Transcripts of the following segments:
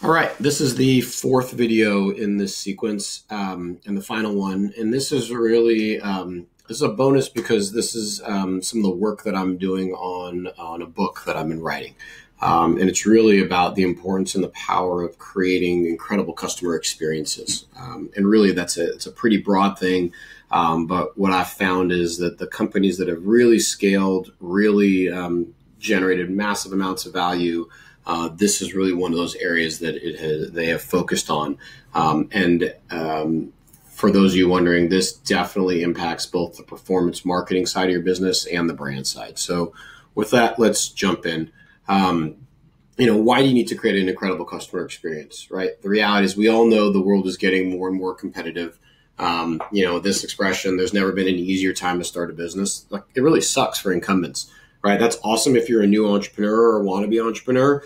All right, this is the fourth video in this sequence, and the final one. And this is really this is a bonus because this is some of the work that I'm doing on a book that I've been writing, and it's really about the importance and the power of creating incredible customer experiences. And really, it's a pretty broad thing. But what I've found is that the companies that have really scaled, really generated massive amounts of value. This is really one of those areas that they have focused on. For those of you wondering, this definitely impacts both the performance marketing side of your business and the brand side. So with that, let's jump in. Why do you need to create an incredible customer experience, right? The reality is we all know the world is getting more and more competitive. This expression, there's never been an easier time to start a business. Like, it really sucks for incumbents. Right, that's awesome if you're a new entrepreneur or wannabe entrepreneur,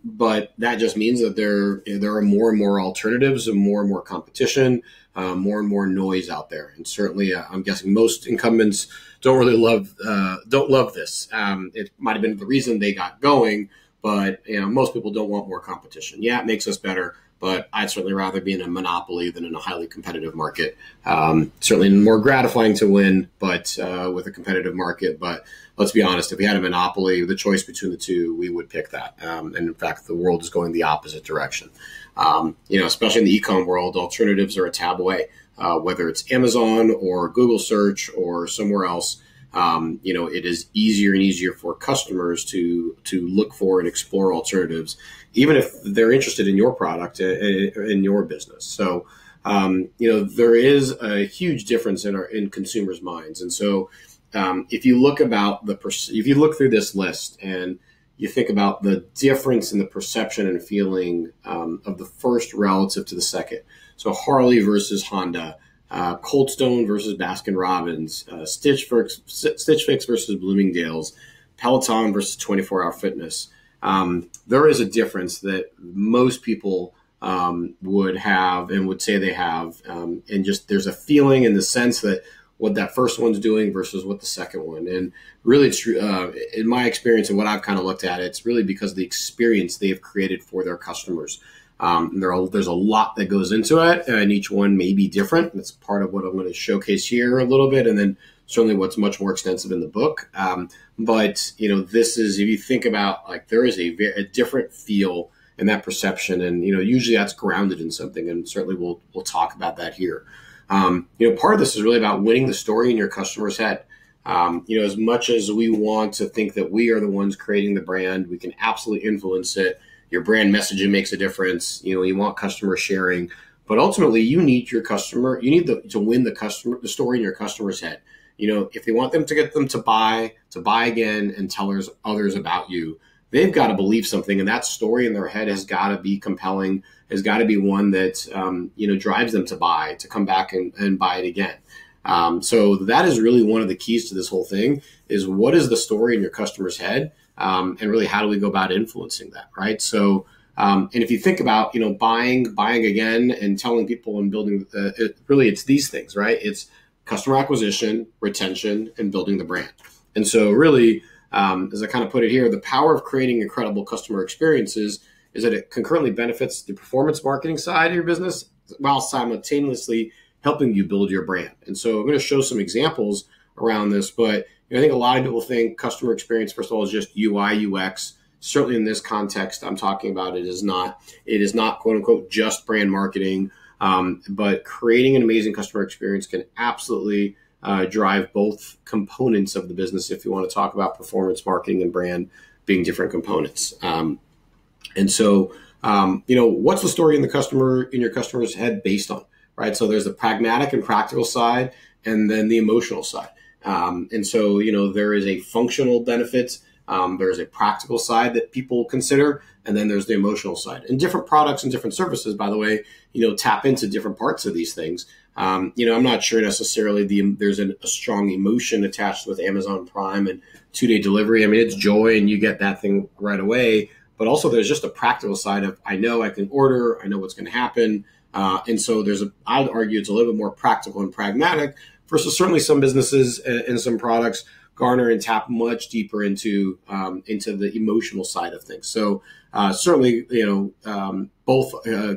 but that just means that there are more and more alternatives and more competition, more and more noise out there. And certainly, I'm guessing most incumbents don't love this. It might have been the reason they got going, but most people don't want more competition. Yeah, it makes us better, but I'd certainly rather be in a monopoly than in a highly competitive market. Certainly more gratifying to win, but with a competitive market. But let's be honest, if we had a monopoly, the choice between the two, we would pick that. And in fact, the world is going the opposite direction. Especially in the eCom world, alternatives are a tab away, whether it's Amazon or Google search or somewhere else. It is easier and easier for customers to look for and explore alternatives, even if they're interested in your product, in your business. So, there is a huge difference in consumers' minds. And so, if you look through this list and you think about the difference in the perception and feeling of the first relative to the second. So Harley versus Honda, Cold Stone versus Baskin Robbins, Stitch Fix versus Bloomingdale's, Peloton versus 24 Hour Fitness. There is a difference that most people would have and would say they have. And just there's a feeling in the sense that what that first one's doing versus what the second one. And really, it's in my experience and what I've kind of looked at, it's really because of the experience they've created for their customers. There's a lot that goes into it, and each one may be different. That's part of what I'm going to showcase here a little bit, and then certainly what's much more extensive in the book. But this is, if you think about, like, there is a different feel in that perception, and usually that's grounded in something, and certainly we'll talk about that here. Part of this is really about winning the story in your customer's head. As much as we want to think that we are the ones creating the brand, we can absolutely influence it. Your brand messaging makes a difference. You want customer sharing, but ultimately you need your customer. You need to win the story in your customer's head. If they want them to get them to buy again and tell others about you, they've got to believe something, and that story in their head has got to be compelling, has got to be one that drives them to come back and buy it again. So that is really one of the keys to this whole thing, is what is the story in your customer's head, and really how do we go about influencing that, right? So, and if you think about buying again and telling people and building, it's these things, right? It's customer acquisition, retention, and building the brand. And so really, as I kind of put it here, the power of creating incredible customer experiences is that it concurrently benefits the performance marketing side of your business while simultaneously helping you build your brand. And so I'm going to show some examples around this, but I think a lot of people think customer experience, first of all, is just UI, UX. Certainly in this context, I'm talking about it is not quote unquote just brand marketing, but creating an amazing customer experience can absolutely drive both components of the business, if you want to talk about performance marketing and brand being different components. And so, what's the story in your customer's head based on, right? So there's the pragmatic and practical side, and then the emotional side. And so, there is a functional benefit. There's a practical side that people consider, and then there's the emotional side. And different products and different services, by the way, tap into different parts of these things. I'm not sure necessarily there's a strong emotion attached with Amazon Prime and 2-day delivery. I mean, it's joy and you get that thing right away. But also there's just a practical side of, I know I can order, I know what's going to happen. And so I'd argue it's a little bit more practical and pragmatic versus certainly some businesses and some products garner and tap much deeper into the emotional side of things. So certainly, both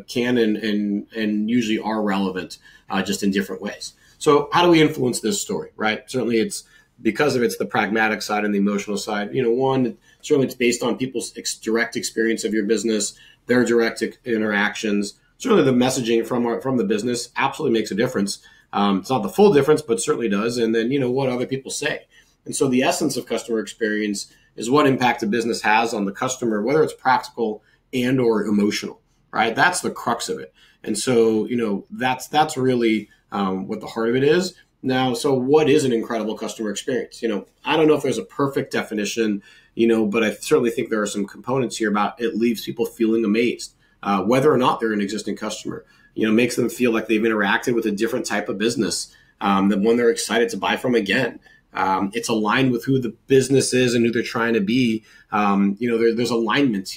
can and usually are relevant, just in different ways. So how do we influence this story, right? Certainly it's because of it's the pragmatic side and the emotional side. One, certainly it's based on people's direct experience of your business, their direct interactions. Certainly the messaging from the business absolutely makes a difference. It's not the full difference, but certainly does. And then, what other people say. And so the essence of customer experience is what impact a business has on the customer, whether it's practical and or emotional, right? That's the crux of it. And so, that's really what the heart of it is. Now, so what is an incredible customer experience? I don't know if there's a perfect definition, but I certainly think there are some components here about it leaves people feeling amazed, whether or not they're an existing customer. Makes them feel like they've interacted with a different type of business, than one they're excited to buy from again. It's aligned with who the business is and who they're trying to be. There's alignment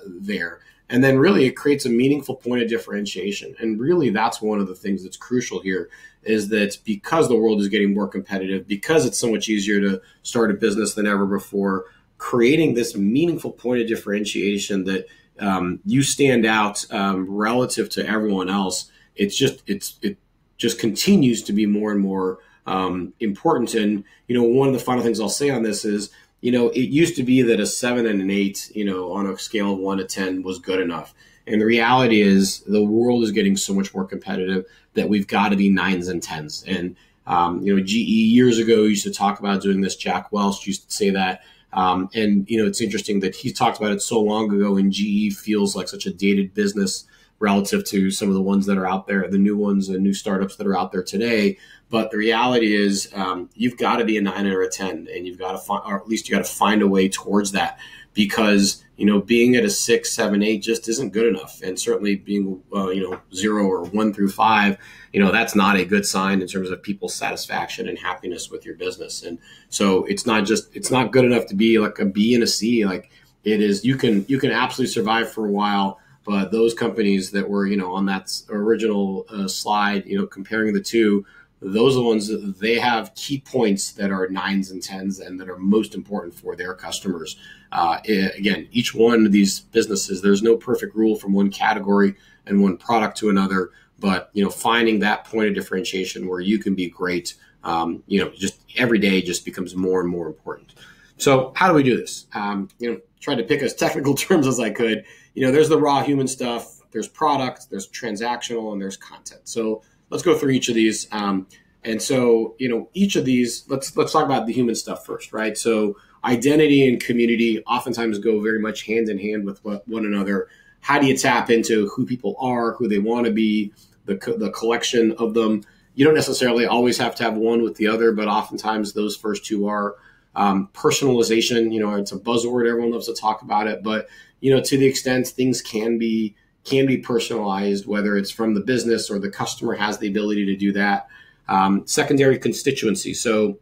there. And then really it creates a meaningful point of differentiation. And really that's one of the things that's crucial here is that because the world is getting more competitive, because it's so much easier to start a business than ever before, creating this meaningful point of differentiation that you stand out relative to everyone else. It just continues to be more and more important. And, one of the final things I'll say on this is, it used to be that a 7 and an 8, on a scale of 1 to 10 was good enough. And the reality is the world is getting so much more competitive that we've got to be 9s and 10s. And, GE years ago used to talk about doing this. Jack Welch used to say that. It's interesting that he talked about it so long ago, and GE feels like such a dated business relative to some of the ones that are out there, the new ones and new startups that are out there today. But the reality is you've got to be a 9 or a 10, and you've got to find, or at least you got to find a way towards that, because, being at a 6, 7, 8 just isn't good enough. And certainly being, 0 or 1 through 5, that's not a good sign in terms of people's satisfaction and happiness with your business. And so it's not good enough to be like a B and a C. Like it is, you can absolutely survive for a while. But those companies that were, on that original slide, comparing the two, those are the ones that they have key points that are 9s and 10s and that are most important for their customers. Again, each one of these businesses, there's no perfect rule from one category and one product to another. But, finding that point of differentiation where you can be great, just every day just becomes more and more important. So how do we do this? Tried to pick as technical terms as I could. There's the raw human stuff, there's product, there's transactional, and there's content. So let's go through each of these. And so, each of these, let's talk about the human stuff first, right? So identity and community oftentimes go very much hand in hand with one another. How do you tap into who people are, who they want to be, the collection of them? You don't necessarily always have to have one with the other, but oftentimes those first two are. Personalization, it's a buzzword. Everyone loves to talk about it, but, to the extent things can be personalized, whether it's from the business or the customer has the ability to do that. Secondary constituency. So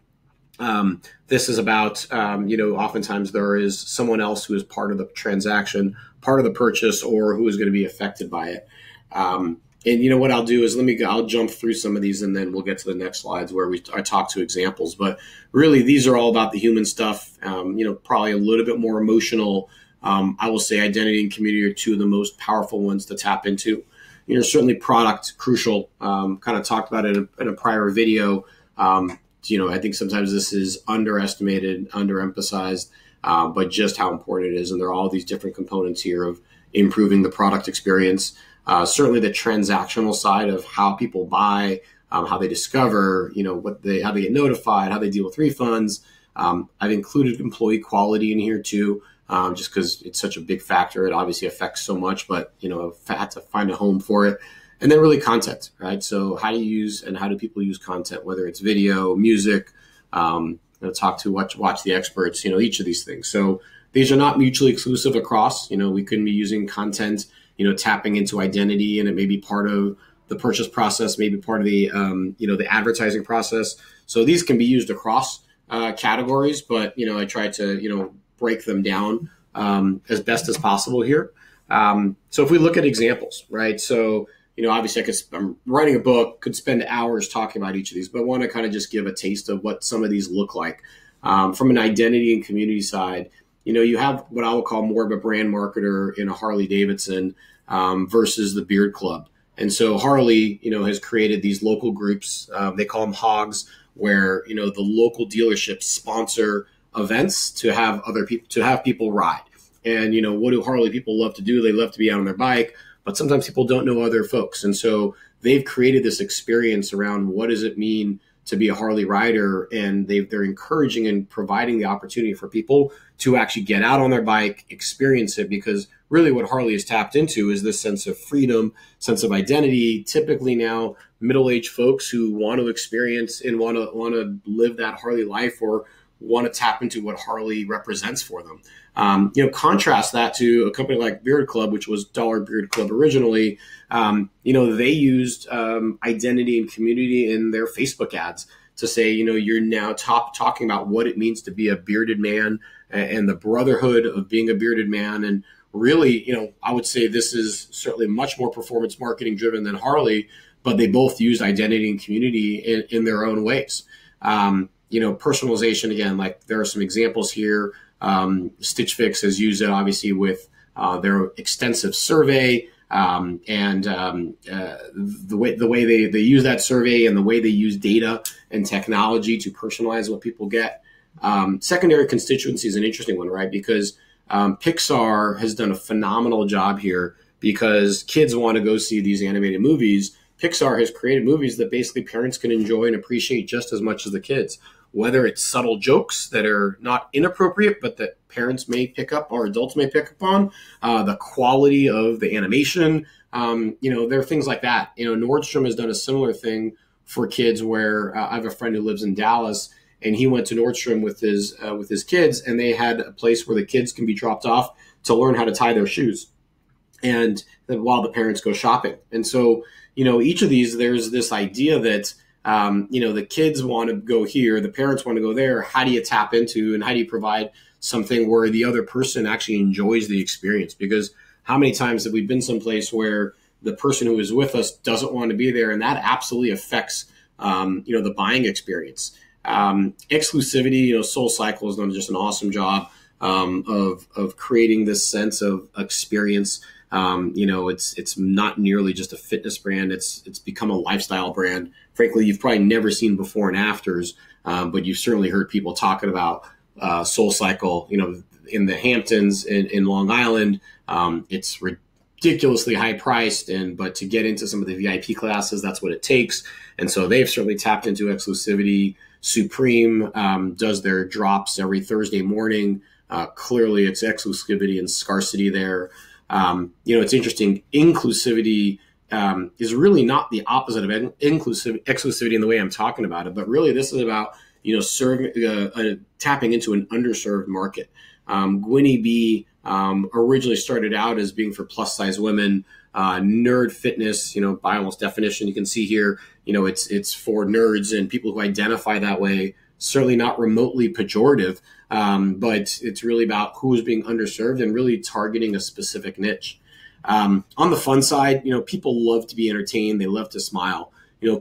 this is about, oftentimes there is someone else who is part of the transaction, part of the purchase, or who is going to be affected by it. And what I'll do is I'll jump through some of these and then we'll get to the next slides where I talk to examples. But really, these are all about the human stuff, probably a little bit more emotional. I will say identity and community are two of the most powerful ones to tap into. Certainly product, crucial, kind of talked about it in a prior video. I think sometimes this is underestimated, underemphasized, but just how important it is. And there are all these different components here of improving the product experience. Certainly the transactional side of how people buy, how they discover, how they get notified, how they deal with refunds. I've included employee quality in here too, just because it's such a big factor. It obviously affects so much, but I've had to find a home for it. And then really content, right? So how do you use and how do people use content, whether it's video, music, talk to watch the experts, each of these things. So these are not mutually exclusive across. We couldn't be using content, tapping into identity, and it may be part of the purchase process, maybe part of the, the advertising process. So these can be used across categories, but, I try to, break them down as best as possible here. So if we look at examples, right? So, obviously I'm writing a book, could spend hours talking about each of these, but I want to kind of just give a taste of what some of these look like. From an identity and community side, you have what I would call more of a brand marketer in a Harley Davidson versus the Beard Club. And so Harley, has created these local groups. They call them hogs, where, the local dealerships sponsor events to have people ride. And, what do Harley people love to do? They love to be out on their bike, but sometimes people don't know other folks. And so they've created this experience around what does it mean to be a Harley rider, and they're encouraging and providing the opportunity for people to actually get out on their bike, experience it, because really what Harley has tapped into is this sense of freedom, sense of identity. Typically now, middle-aged folks who want to experience and want to live that Harley life, or want to tap into what Harley represents for them. Contrast that to a company like Beard Club, which was Dollar Beard Club originally. They used identity and community in their Facebook ads to say, you're now talking about what it means to be a bearded man and the brotherhood of being a bearded man. And really, I would say this is certainly much more performance marketing driven than Harley, but they both use identity and community in their own ways. Personalization, again, like there are some examples here. Stitch Fix has used it obviously with their extensive survey, and the way they use that survey and the way they use data and technology to personalize what people get. Secondary constituency is an interesting one, right? Because Pixar has done a phenomenal job here, because kids want to go see these animated movies. Pixar has created movies that basically parents can enjoy and appreciate just as much as the kids, whether it's subtle jokes that are not inappropriate, but that parents may pick up or adults may pick up on, the quality of the animation. There are things like that. Nordstrom has done a similar thing for kids, where I have a friend who lives in Dallas, and he went to Nordstrom with his kids, and they had a place where the kids can be dropped off to learn how to tie their shoes, and while the parents go shopping. And so, each of these, there's this idea that the kids want to go here, the parents want to go there. How do you tap into, and how do you provide something where the other person actually enjoys the experience? Because how many times have we been someplace where the person who is with us doesn't want to be there, and that absolutely affects, the buying experience. Exclusivity, SoulCycle has done just an awesome job of creating this sense of experience. It's not nearly just a fitness brand. It's become a lifestyle brand. Frankly, you've probably never seen before and afters, but you've certainly heard people talking about SoulCycle. In the Hamptons in Long Island, it's ridiculously high priced, but to get into some of the VIP classes, that's what it takes. And so they've certainly tapped into exclusivity. Supreme does their drops every Thursday morning. Clearly, it's exclusivity and scarcity there. It's interesting. Inclusivity is really not the opposite of exclusivity in the way I'm talking about it, but really this is about serving, tapping into an underserved market. Gwynnie B originally started out as being for plus size women. Nerd fitness, by almost definition, you can see here, it's for nerds and people who identify that way. Certainly not remotely pejorative, but it's really about who is being underserved and really targeting a specific niche. On the fun side, people love to be entertained. They love to smile.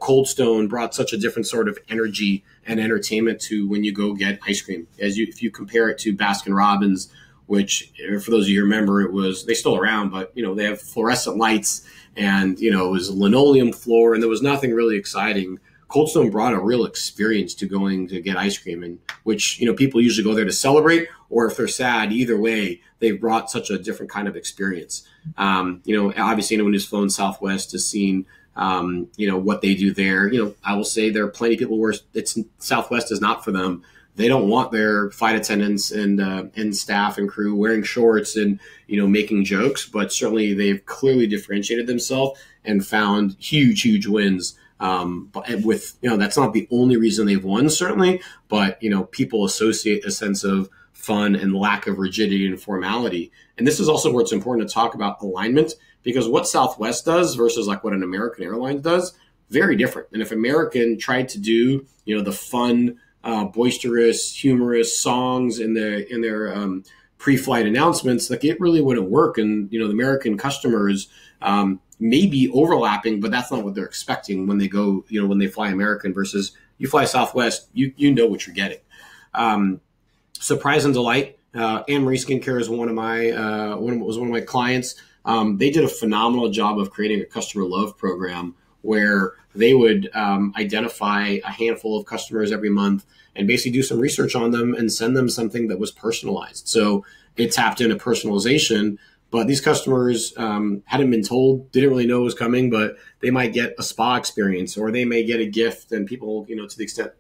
Cold Stone brought such a different sort of energy and entertainment to when you go get ice cream. If you compare it to Baskin Robbins, which for those of you who remember, they're still around, but they have fluorescent lights and it was a linoleum floor and there was nothing really exciting. Cold Stone brought a real experience to going to get ice cream, and which people usually go there to celebrate, or if they're sad. Either way, they've brought such a different kind of experience. Obviously, anyone who's flown Southwest has seen what they do there. I will say there are plenty of people where Southwest is not for them. They don't want their flight attendants and staff and crew wearing shorts and making jokes, but certainly they've clearly differentiated themselves and found huge wins. But with that's not the only reason they've won, certainly, but people associate a sense of fun and lack of rigidity and formality. And this is also where it's important to talk about alignment, because what Southwest does versus like what an American Airlines does, very different. And if American tried to do the fun, boisterous, humorous songs in their pre-flight announcements, like it really wouldn't work. And the American customers may be overlapping, but that's not what they're expecting when they go, when they fly American versus you fly Southwest, you know what you're getting. Surprise and delight. Anne Marie Skincare is one of my clients. They did a phenomenal job of creating a customer love program where they would identify a handful of customers every month and basically do some research on them and send them something that was personalized. So it tapped into personalization, but these customers hadn't been told, didn't really know it was coming, but they might get a spa experience or they may get a gift. And people, to the extent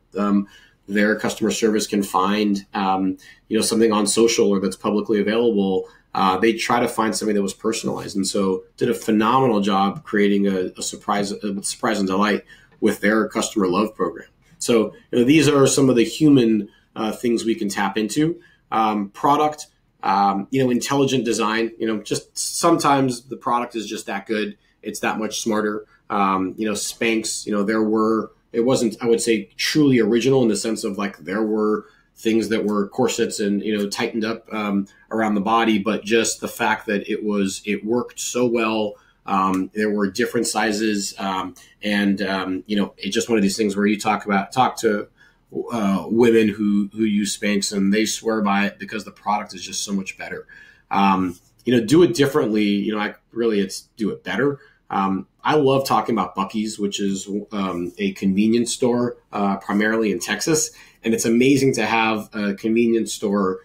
their customer service can find, something on social or that's publicly available, they try to find something that was personalized. And so did a phenomenal job creating a surprise and delight with their customer love program. So these are some of the human things we can tap into. Product, intelligent design, just sometimes the product is just that good. It's that much smarter. Spanx, it wasn't, I would say, truly original in the sense of like there were things that were corsets and, tightened up around the body, but just the fact that it worked so well. There were different sizes. It's just one of these things where you talk to women who use Spanx and they swear by it because the product is just so much better. Do it differently. It's do it better. I love talking about Buc-ee's, which is a convenience store primarily in Texas. And it's amazing to have a convenience store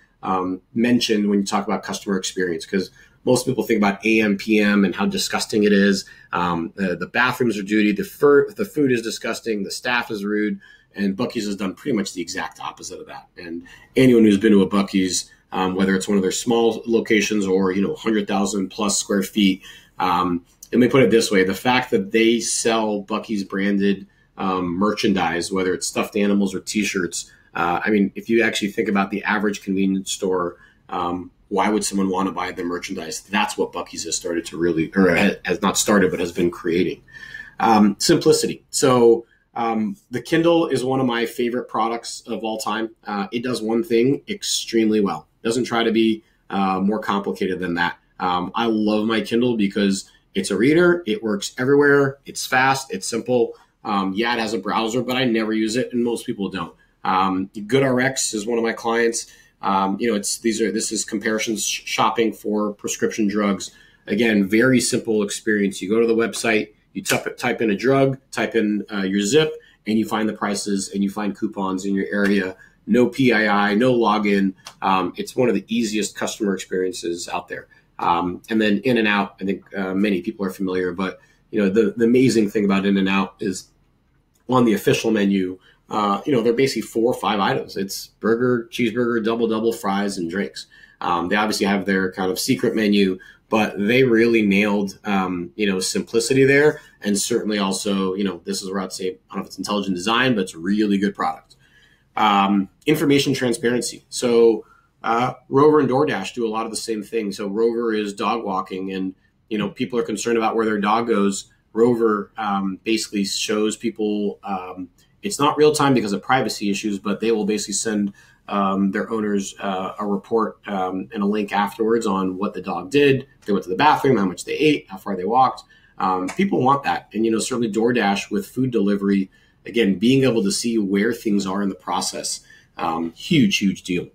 mentioned when you talk about customer experience, because most people think about AM, PM and how disgusting it is. The bathrooms are dirty. The food is disgusting. The staff is rude. And Buc-ee's has done pretty much the exact opposite of that. And anyone who's been to a Buc-ee's, whether it's one of their small locations or, 100,000 plus square feet, let me put it this way. The fact that they sell Buc-ee's branded merchandise, whether it's stuffed animals or T-shirts, if you actually think about the average convenience store, why would someone want to buy the merchandise? That's what Buc-ee's has started to really, or has not started, but has been creating. Simplicity. So the Kindle is one of my favorite products of all time. It does one thing extremely well. It doesn't try to be more complicated than that. I love my Kindle because it's a reader. It works everywhere. It's fast. It's simple. It has a browser, but I never use it, and most people don't. GoodRx is one of my clients. This is comparisons shopping for prescription drugs. Again, very simple experience. You go to the website, you type in a drug, type in your zip, and you find the prices and you find coupons in your area. No PII, no login. It's one of the easiest customer experiences out there. And then In-N-Out, I think many people are familiar, but the amazing thing about In-N-Out is on the official menu, they're basically 4 or 5 items. It's burger, cheeseburger, double, fries, and drinks. They obviously have their kind of secret menu, but they really nailed, simplicity there. And certainly also, this is where I'd say, I don't know if it's intelligent design, but it's a really good product. Information transparency. So Rover and DoorDash do a lot of the same thing. So Rover is dog walking and, people are concerned about where their dog goes. Rover basically shows people, it's not real time because of privacy issues, but they will basically send their owners a report and a link afterwards on what the dog did, if they went to the bathroom, how much they ate, how far they walked. People want that. And, certainly DoorDash with food delivery, again, being able to see where things are in the process, huge deal.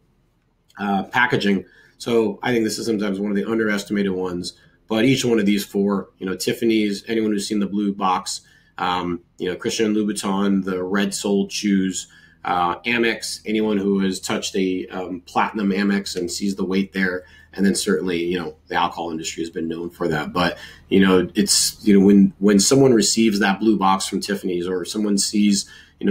Packaging. So I think this is sometimes one of the underestimated ones, but each one of these 4, Tiffany's, anyone who's seen the blue box, Christian Louboutin, the red soled shoes, Amex, anyone who has touched a platinum Amex and sees the weight there. And then certainly, the alcohol industry has been known for that. But, it's, when someone receives that blue box from Tiffany's or someone sees,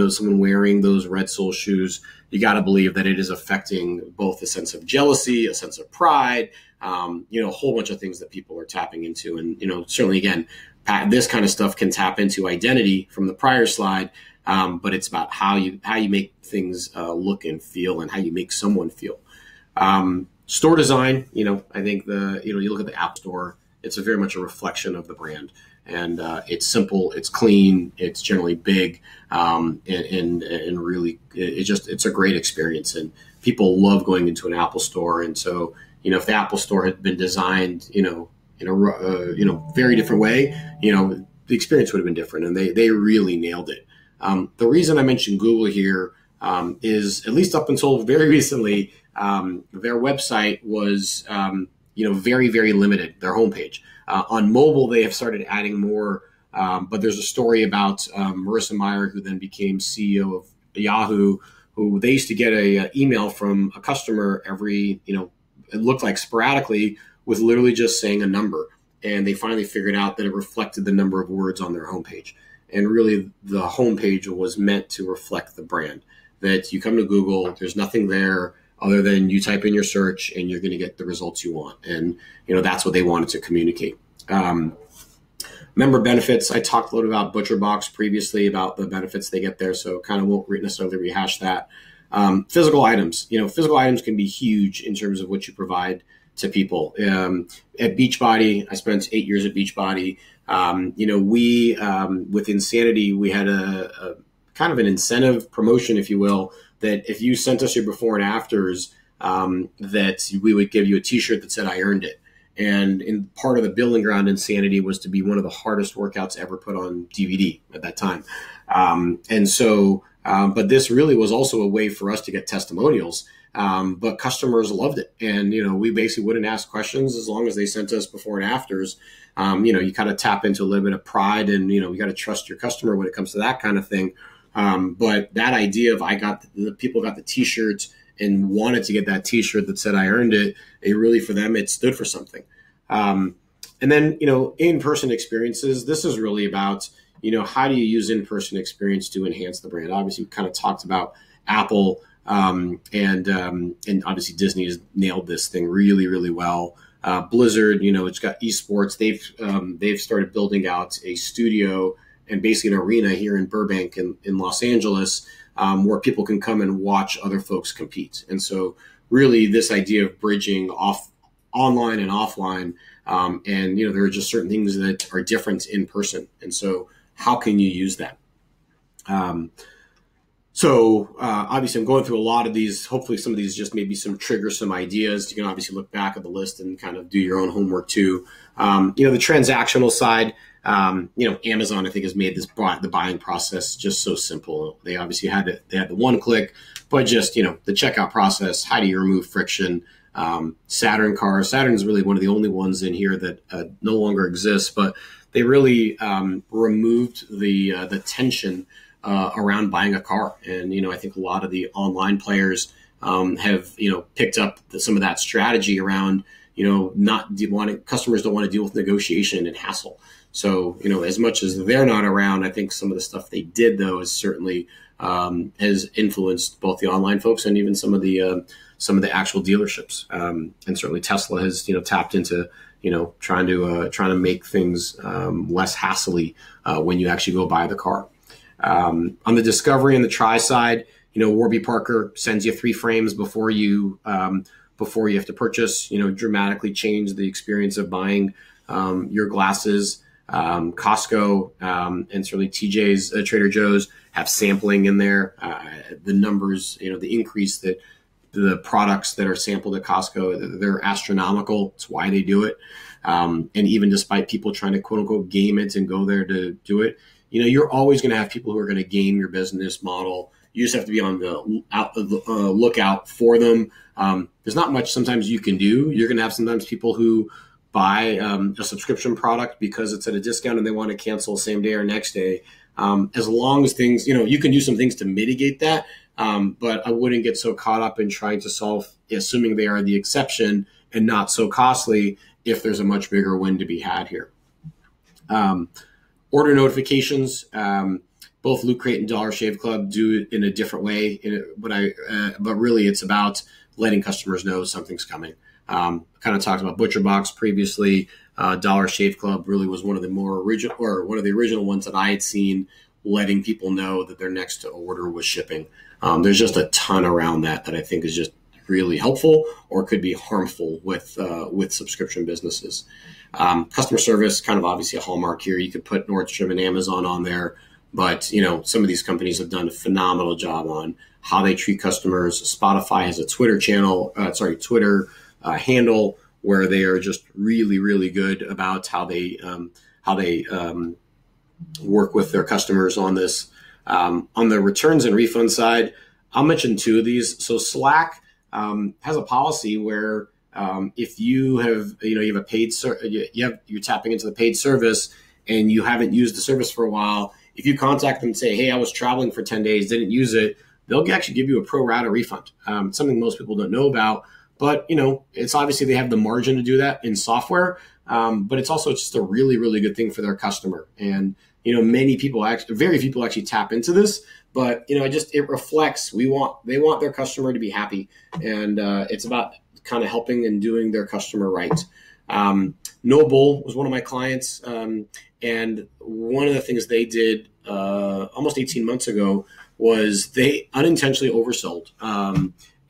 someone wearing those red sole shoes, you got to believe that it is affecting both a sense of jealousy, a sense of pride, a whole bunch of things that people are tapping into. And, certainly, again, this kind of stuff can tap into identity from the prior slide. But it's about how you make things look and feel and how you make someone feel. Store design, I think you look at the App Store, it's very much a reflection of the brand. And it's simple, it's clean, it's generally big, and really, it's a great experience. And people love going into an Apple store. And so, if the Apple store had been designed, in a very different way, the experience would have been different. And they really nailed it. The reason I mentioned Google here, is, at least up until very recently, their website was very, very limited, their homepage. On mobile, they have started adding more, but there's a story about Marissa Mayer, who then became CEO of Yahoo, who they used to get a email from a customer every, it looked like sporadically, with literally just saying a number. And they finally figured out that it reflected the number of words on their homepage. And really, the homepage was meant to reflect the brand. That you come to Google, there's nothing there other than you type in your search and you're going to get the results you want. And, that's what they wanted to communicate. Member benefits, I talked a little about ButcherBox previously about the benefits they get there, so kind of won't necessarily rehash that. Physical items, physical items can be huge in terms of what you provide to people. At Beachbody, I spent 8 years at Beachbody. We, with Insanity, we had a kind of an incentive promotion, if you will, that if you sent us your before and afters, that we would give you a t-shirt that said, "I earned it." And in part of the building ground Insanity was to be one of the hardest workouts ever put on DVD at that time. But this really was also a way for us to get testimonials. But customers loved it. And, we basically wouldn't ask questions as long as they sent us before and afters. You kind of tap into a little bit of pride and, you got to trust your customer when it comes to that kind of thing. But that idea of the people got the t-shirts and wanted to get that t-shirt that said, "I earned it," it really, for them, it stood for something. And then, in-person experiences, this is really about, how do you use in-person experience to enhance the brand? Obviously, we kind of talked about Apple, and obviously Disney has nailed this thing really, really well. Blizzard, it's got esports. They've started building out a studio and basically an arena here in Burbank in Los Angeles, where people can come and watch other folks compete. And so really this idea of bridging online and offline, and there are just certain things that are different in person. And so how can you use that? Obviously I'm going through a lot of these. Hopefully some of these just maybe trigger some ideas. You can obviously look back at the list and kind of do your own homework too. The transactional side, Amazon, I think, has made the buying process just so simple. They obviously had the one click, but just, the checkout process, how do you remove friction? Saturn is really one of the only ones in here that no longer exists, but they really removed the tension around buying a car. And, I think a lot of the online players have, picked up some of that strategy around, customers don't want to deal with negotiation and hassle. So, as much as they're not around, I think some of the stuff they did, though, is certainly has influenced both the online folks and even some of the actual dealerships. And certainly Tesla has, tapped into, trying to make things less hassly when you actually go buy the car. On the discovery and the try side, Warby Parker sends you 3 frames before you have to purchase, dramatically change the experience of buying your glasses. Costco and certainly TJ's, Trader Joe's have sampling in there. The numbers, the increase that the products that are sampled at Costco, they're astronomical. It's why they do it. And even despite people trying to quote unquote game it and go there to do it, you're always going to have people who are going to game your business model. You just have to be on the lookout for them. There's not much sometimes you can do. You're going to have sometimes people who buy a subscription product because it's at a discount and they want to cancel same day or next day. As long as things, you can do some things to mitigate that. But I wouldn't get so caught up in trying to solve, assuming they are the exception and not so costly if there's a much bigger win to be had here. Order notifications, both Loot Crate and Dollar Shave Club do it in a different way. But really it's about letting customers know something's coming. Kind of talked about ButcherBox previously. Dollar Shave Club really was one of the original ones that I had seen, letting people know that their next order was shipping. There's just a ton around that I think is just really helpful or could be harmful with subscription businesses. Customer service, kind of obviously a hallmark here. You could put Nordstrom and Amazon on there, but some of these companies have done a phenomenal job on how they treat customers. Spotify has a Twitter handle where they are just really, really good about how they work with their customers on this. On the returns and refund side, I'll mention two of these. So Slack has a policy where if you have, you have a paid, you're tapping into the paid service and you haven't used the service for a while, if you contact them and say, hey, I was traveling for 10 days, didn't use it, they'll actually give you a pro rata refund. Something most people don't know about, but it's obviously they have the margin to do that in software, but it's also just a really, really good thing for their customer. And very people actually tap into this, but it reflects they want their customer to be happy, and it's about kind of helping and doing their customer right. Noble was one of my clients, and one of the things they did almost 18 months ago was they unintentionally oversold.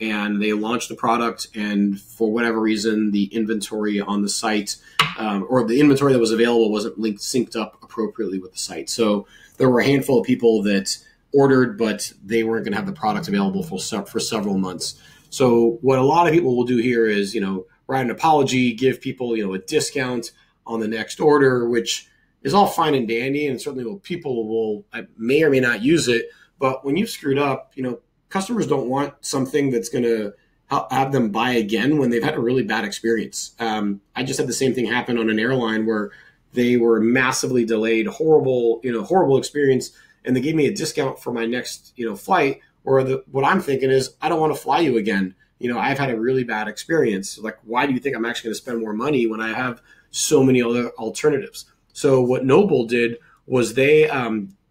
And they launched the product, and for whatever reason, the inventory on the site or the inventory that was available wasn't synced up appropriately with the site. So there were a handful of people that ordered, but they weren't going to have the product available for several months. So what a lot of people will do here is, write an apology, give people, a discount on the next order, which is all fine and dandy, and certainly people will may or may not use it. But when you've screwed up, customers don't want something that's going to have them buy again when they've had a really bad experience. I just had the same thing happen on an airline where they were massively delayed, horrible experience, and they gave me a discount for my next, flight. Or what I'm thinking is, I don't want to fly you again. I've had a really bad experience. Like, why do you think I'm actually going to spend more money when I have so many other alternatives? So what Noble did was they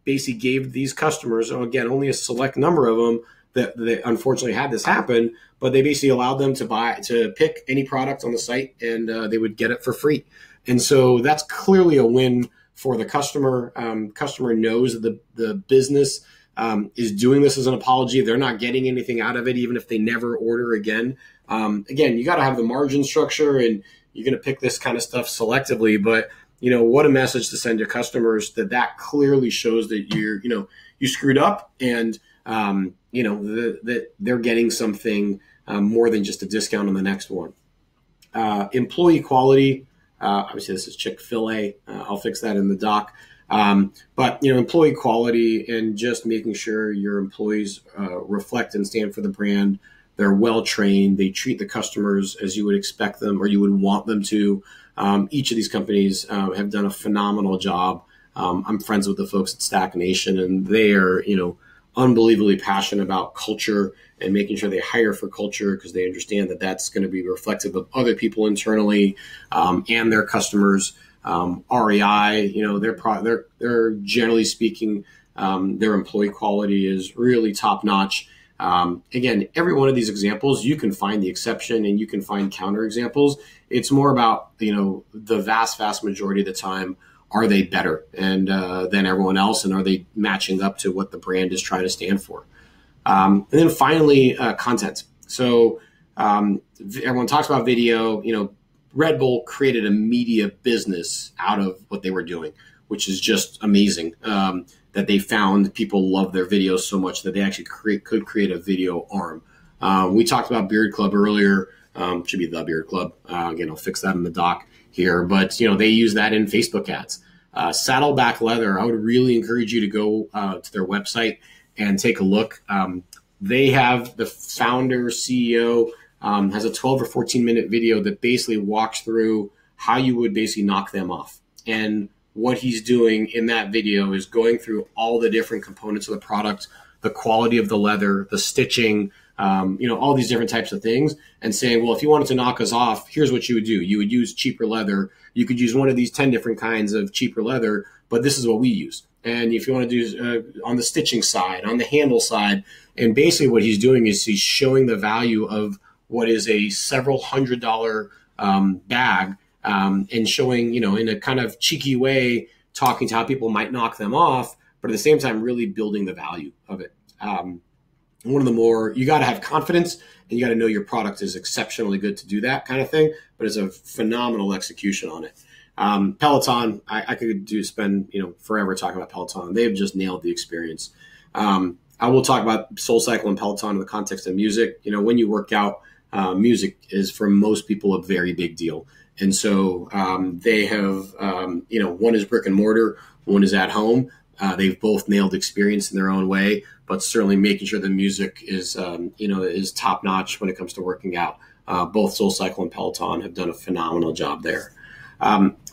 basically gave these customers, again, only a select number of them that they unfortunately had this happen, but they basically allowed them to pick any product on the site, and they would get it for free. And so that's clearly a win for the customer. Customer knows that the business is doing this as an apology. They're not getting anything out of it, even if they never order again. Again, you got to have the margin structure, and you're going to pick this kind of stuff selectively. But what a message to send to customers that clearly shows that you screwed up, and that they're getting something more than just a discount on the next one. Employee quality. Obviously, this is Chick-fil-A. I'll fix that in the doc. But employee quality and just making sure your employees reflect and stand for the brand. They're well trained. They treat the customers as you would expect them or you would want them to. Each of these companies have done a phenomenal job. I'm friends with the folks at Stack Nation, and they are unbelievably passionate about culture and making sure they hire for culture, because they understand that that's going to be reflective of other people internally and their customers. REI, they're generally speaking, their employee quality is really top notch. Again, every one of these examples, you can find the exception and you can find counter examples. It's more about, the vast majority of the time, are they better and than everyone else, and are they matching up to what the brand is trying to stand for? And then finally, content. So everyone talks about video. Red Bull created a media business out of what they were doing, which is just amazing. That they found people love their videos so much that they actually could create a video arm. We talked about Beard Club earlier. Should be the Beard Club. Again, I'll fix that in the doc here. But they use that in Facebook ads. Saddleback Leather. I would really encourage you to go to their website and take a look. They have the founder, CEO, has a 12 or 14-minute video that basically walks through how you would basically knock them off. And what he's doing in that video is going through all the different components of the product, the quality of the leather, the stitching, all these different types of things, and saying, well, if you wanted to knock us off, here's what you would do. You would use cheaper leather. You could use one of these 10 different kinds of cheaper leather, but this is what we use. And if you want to do on the stitching side, on the handle side, and basically what he's doing is he's showing the value of what is a several $100 bag, and showing, in a kind of cheeky way, talking to how people might knock them off, but at the same time, really building the value of it. One of the more, you got to have confidence and you got to know your product is exceptionally good to do that kind of thing, but it's a phenomenal execution on it. Peloton, I could spend forever talking about Peloton. They've just nailed the experience. I will talk about SoulCycle and Peloton in the context of music. When you work out, music is for most people a very big deal. And so they have, one is brick and mortar, one is at home, They've both nailed experience in their own way, but certainly making sure the music is, is top notch when it comes to working out. Both SoulCycle and Peloton have done a phenomenal job there.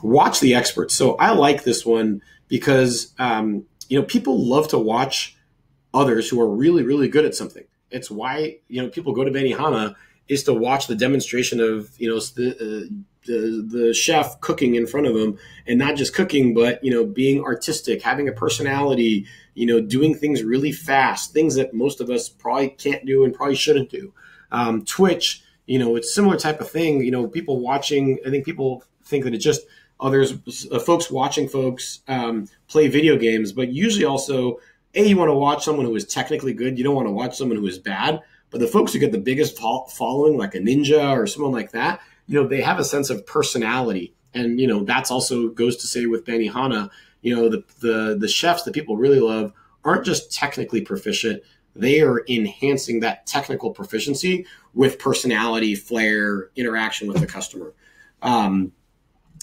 Watch the experts. So I like this one because, people love to watch others who are really, really good at something. It's why, people go to Benihana is to watch the demonstration of, the chef cooking in front of them, and not just cooking, but, being artistic, having a personality, doing things really fast, things that most of us probably can't do and probably shouldn't do. Twitch, it's similar type of thing. People watching, I think people think that it's just others, folks watching folks play video games, but usually also, you want to watch someone who is technically good. You don't want to watch someone who is bad. But the folks who get the biggest following, like a ninja or someone like that, they have a sense of personality. And, that's also goes to say with Benihana, the chefs that people really love aren't just technically proficient. They are enhancing that technical proficiency with personality, flair, interaction with the customer.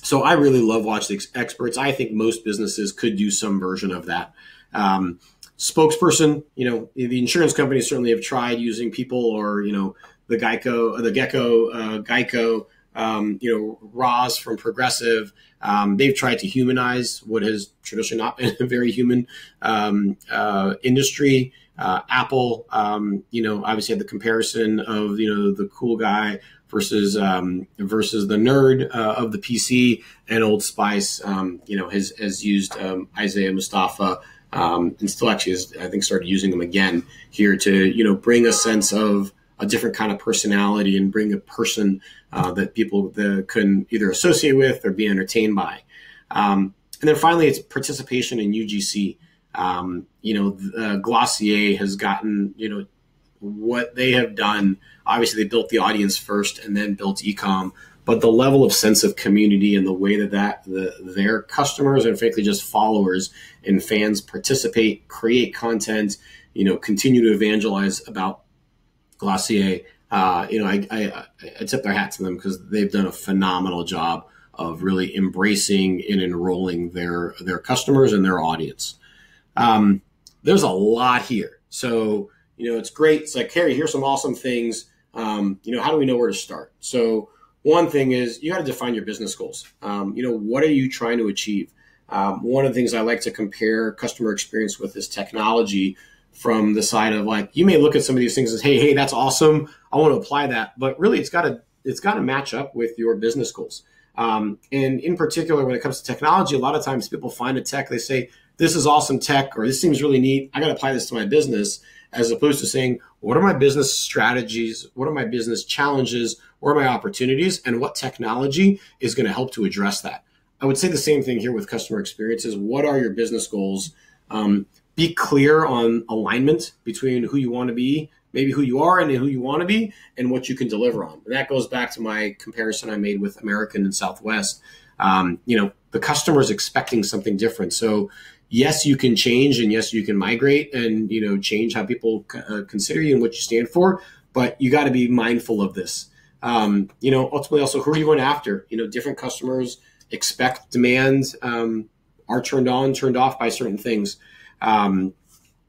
So I really love watching the experts. I think most businesses could do some version of that. Spokesperson, the insurance companies certainly have tried using people, or, the Geico, Roz from Progressive. They've tried to humanize what has traditionally not been a very human industry. Apple, obviously had the comparison of, the cool guy versus the nerd of the PC, and Old Spice, has used Isaiah Mustafa. And still actually is, I think, started using them again here to, bring a sense of a different kind of personality and bring a person that people can either associate with or be entertained by. And then finally, it's participation in UGC. Glossier has gotten, what they have done. Obviously, they built the audience first and then built eCom. But the level of sense of community and the way that their customers and frankly just followers and fans participate, create content, continue to evangelize about Glossier, I tip their hat to them because they've done a phenomenal job of really embracing and enrolling their customers and their audience. There's a lot here. So, it's great. It's like, Harry, here's some awesome things. How do we know where to start? So, one thing is you got to define your business goals. What are you trying to achieve? One of the things I like to compare customer experience with is technology, from the side of, like, you may look at some of these things as, hey, that's awesome, I want to apply that. But really, it's got to match up with your business goals. And in particular, when it comes to technology, a lot of times people find a tech, they say, this is awesome tech, or this seems really neat, I got to apply this to my business, as opposed to saying, what are my business strategies? What are my business challenges? What are my opportunities? And what technology is going to help to address that? I would say the same thing here with customer experiences. What are your business goals? Be clear on alignment between who you want to be, maybe who you are and who you want to be, and what you can deliver on. And that goes back to my comparison I made with American and Southwest. The customer is expecting something different. So yes, you can change, and yes, you can migrate and, change how people consider you and what you stand for, but you got to be mindful of this. Ultimately also, who are you going after? Different customers expect, demand, are turned on, turned off by certain things. What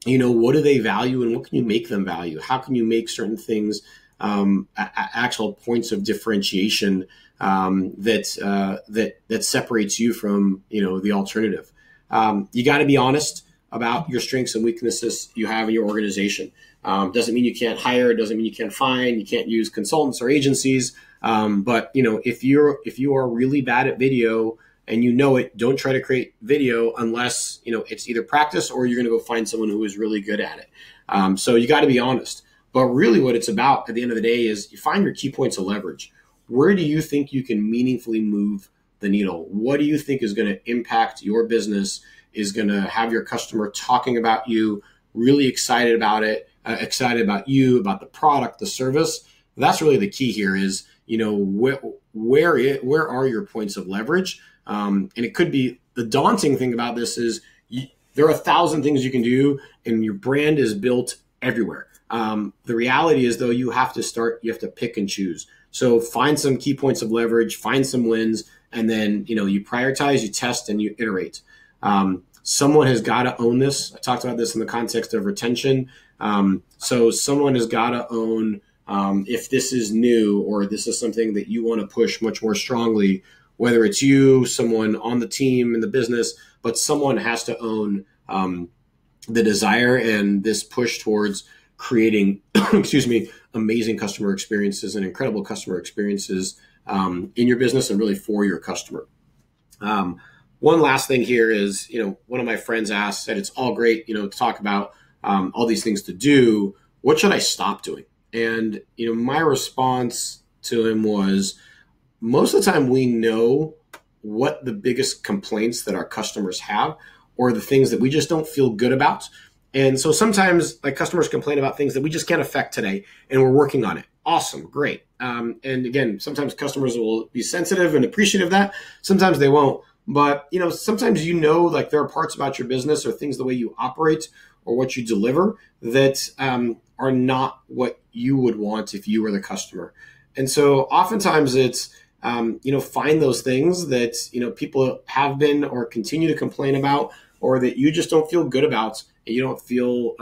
do they value and what can you make them value? How can you make certain things actual points of differentiation that separates you from, the alternative? You got to be honest about your strengths and weaknesses you have in your organization. Doesn't mean you can't hire, doesn't mean you can't find, you can't use consultants or agencies. But if you are really bad at video and it, don't try to create video unless, it's either practice or you're going to go find someone who is really good at it. So you got to be honest. But really what it's about at the end of the day is you find your key points of leverage. Where do you think you can meaningfully move the needle? What do you think is going to impact your business, is going to have your customer talking about you, really excited about it, excited about you, about the product, the service? That's really the key here is, where are your points of leverage? And it could be, the daunting thing about this is there are 1,000 things you can do and your brand is built everywhere. The reality is, though, you have to pick and choose. So find some key points of leverage, find some wins, and then, you prioritize, you test, and you iterate. someone has got to own this. I talked about this in the context of retention. So someone has got to own if this is new or this is something that you want to push much more strongly, whether it's you, someone on the team in the business, but someone has to own the desire and this push towards creating, excuse me, amazing customer experiences and incredible customer experiences in your business and really for your customer. One last thing here is, one of my friends asked, said it's all great, to talk about all these things to do. What should I stop doing? And, my response to him was, most of the time we know what the biggest complaints that our customers have or the things that we just don't feel good about. And so sometimes like customers complain about things that we just can't affect today and we're working on it. Awesome. Great. And again, sometimes customers will be sensitive and appreciative of that. Sometimes they won't. But, sometimes, like there are parts about your business or things the way you operate or what you deliver that are not what you would want if you were the customer. And so oftentimes it's, find those things that, people have been or continue to complain about or that you just don't feel good about and you don't feel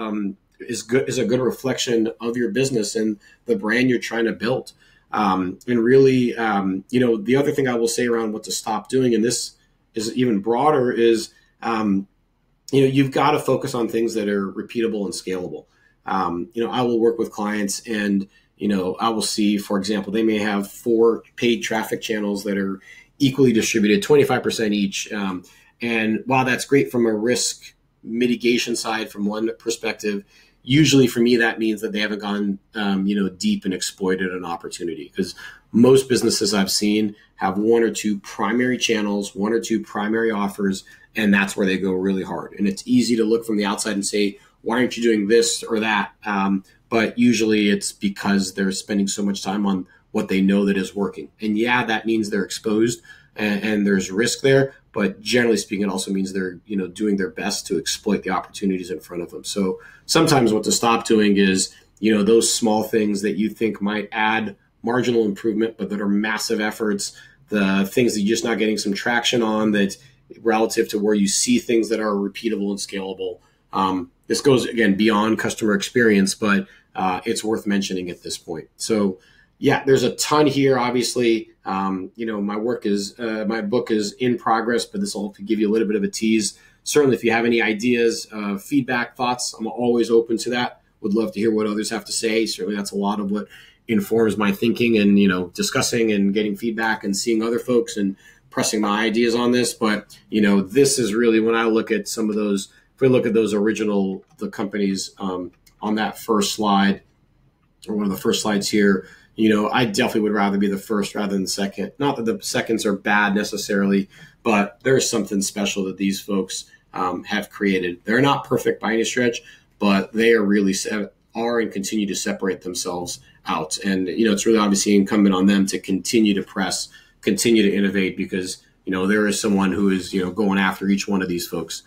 is a good reflection of your business and the brand you're trying to build. And really, the other thing I will say around what to stop doing, and this is even broader, is, you've got to focus on things that are repeatable and scalable. I will work with clients and, I will see, for example, they may have 4 paid traffic channels that are equally distributed, 25% each. And while that's great from a risk mitigation side from one perspective, usually for me, that means that they haven't gone, deep and exploited an opportunity, because most businesses I've seen have 1 or 2 primary channels, 1 or 2 primary offers, and that's where they go really hard. And it's easy to look from the outside and say, why aren't you doing this or that? But usually it's because they're spending so much time on what they know that is working. And yeah, that means they're exposed and there's risk there. But generally speaking, it also means they're, doing their best to exploit the opportunities in front of them. So sometimes what to stop doing is, those small things that you think might add marginal improvement, but that are massive efforts, the things that you're just not getting some traction on that relative to where you see things that are repeatable and scalable. This goes, again, beyond customer experience, but it's worth mentioning at this point. So yeah, there's a ton here. Obviously, my book is in progress, but this will give you a little bit of a tease. Certainly, if you have any ideas, feedback, thoughts, I'm always open to that. Would love to hear what others have to say. Certainly, that's a lot of what informs my thinking and, discussing and getting feedback and seeing other folks and pressing my ideas on this. But, this is really when I look at some of those, if we look at those the companies on that first slide or one of the first slides here, I definitely would rather be the first rather than the second. Not that the seconds are bad necessarily, but there's something special that these folks have created. They're not perfect by any stretch, but they are really are and continue to separate themselves out. And, it's really obviously incumbent on them to continue to press, continue to innovate because, there is someone who is, going after each one of these folks.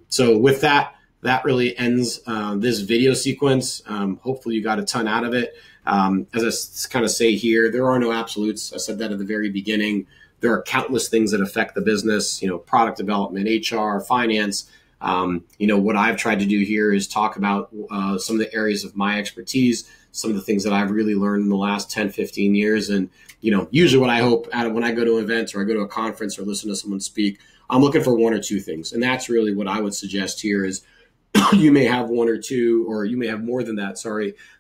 So with that really ends this video sequence. Hopefully you got a ton out of it. As I kind of say here, there are no absolutes. I said that at the very beginning. There are countless things that affect the business, product development, HR, finance. What I've tried to do here is talk about some of the areas of my expertise, some of the things that I've really learned in the last 10, 15 years. And, usually what I hope out of when I go to events or I go to a conference or listen to someone speak, I'm looking for 1 or 2 things. And that's really what I would suggest here is you may have 1 or 2, or you may have more than that,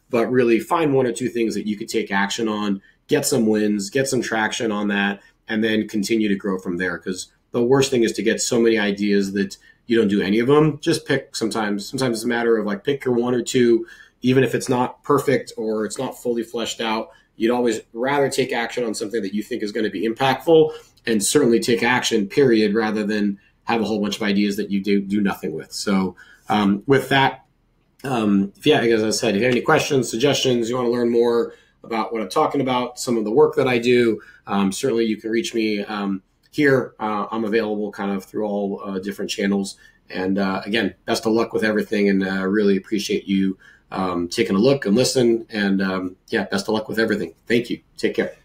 but really find 1 or 2 things that you could take action on, get some wins, get some traction on that, and then continue to grow from there. Because the worst thing is to get so many ideas that you don't do any of them. Just pick sometimes it's a matter of pick your 1 or 2, even if it's not perfect or it's not fully fleshed out. You'd always rather take action on something that you think is going to be impactful, and certainly take action, period, rather than have a whole bunch of ideas that you do nothing with. So with that, as I said, if you have any questions, suggestions, you want to learn more about what I'm talking about, some of the work that I do, certainly you can reach me here. I'm available kind of through all different channels. And again, best of luck with everything, and really appreciate you taking a look and listen. And best of luck with everything. Thank you. Take care.